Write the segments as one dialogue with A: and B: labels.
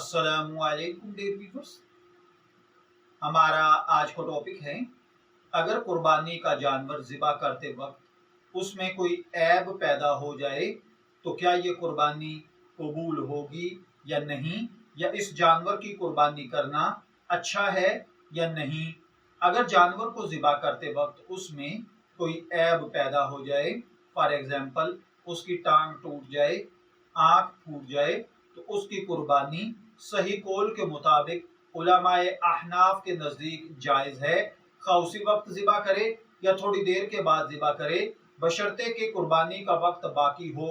A: अस्सलामुअलैकुम dear viewers. हमारा आज का टॉपिक है, अगर कुर्बानी का जानवर ज़िबा करते वक्त उसमें कोई ऐब पैदा हो जाए तो क्या ये कुर्बानी कबूल होगी या नहीं, या इस जानवर की कुर्बानी करना अच्छा है या नहीं। अगर जानवर को ज़िबा करते वक्त उसमें कोई ऐब पैदा हो जाए, फॉर एग्जाम्पल उसकी टांग टूट जाए, आँख फूट जाए, तो उसकी कुर्बानी सही कौल के मुताबिक उलमाए अहनाफ के नज़दीक जायज़ है, खा उसी वक्त ज़िबा करे या थोड़ी देर के बाद ज़िबा करे, बशर्ते कि कुर्बानी का वक्त बाकी हो,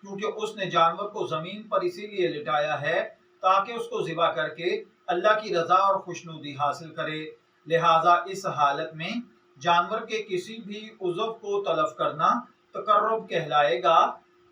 A: क्योंकि उसने जानवर को ज़मीन पर इसीलिए लिटाया है ताकि उसको ज़िबा करके अल्लाह की रज़ा और खुशनुदी हासिल करे। लिहाजा इस हालत में जानवर के किसी भी उज़व को तलफ करना तकर्रुब कहलाएगा।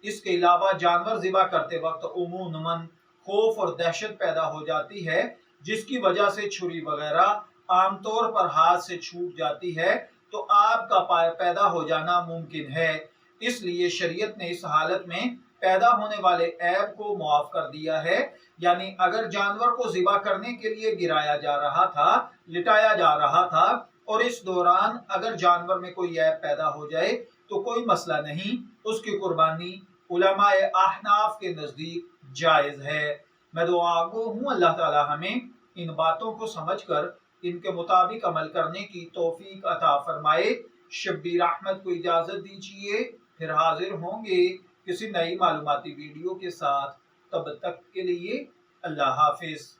A: इसके अलावा जानवर ज़िबा करते वक्त उमूमन खौफ और दहशत पैदा हो जाती है, जिसकी वजह से छुरी वगैरह आमतौर पर हाथ से छूट जाती है, तो आग का पैदा हो जाना मुमकिन है। इसलिए शरीयत ने इस हालत में पैदा होने वाले ऐब को मुआफ कर दिया है। यानी अगर जानवर को ज़िबा करने के लिए गिराया जा रहा था, लिटाया जा रहा था, और इस दौरान अगर जानवर में कोई ऐब पैदा हो जाए तो कोई मसला नहीं, उसकी कुर्बानी उलमाए अहनाफ के नज़दीक जायज़ है। मैं दुआ गो हूँ अल्लाह ताला हमें इन बातों को समझकर इनके मुताबिक अमल करने की तौफीक अता फरमाए। शब्बीर अहमद को इजाज़त दीजिए, फिर हाजिर होंगे किसी नई मालूमाती वीडियो के साथ। तब तक के लिए अल्लाह हाफिज़।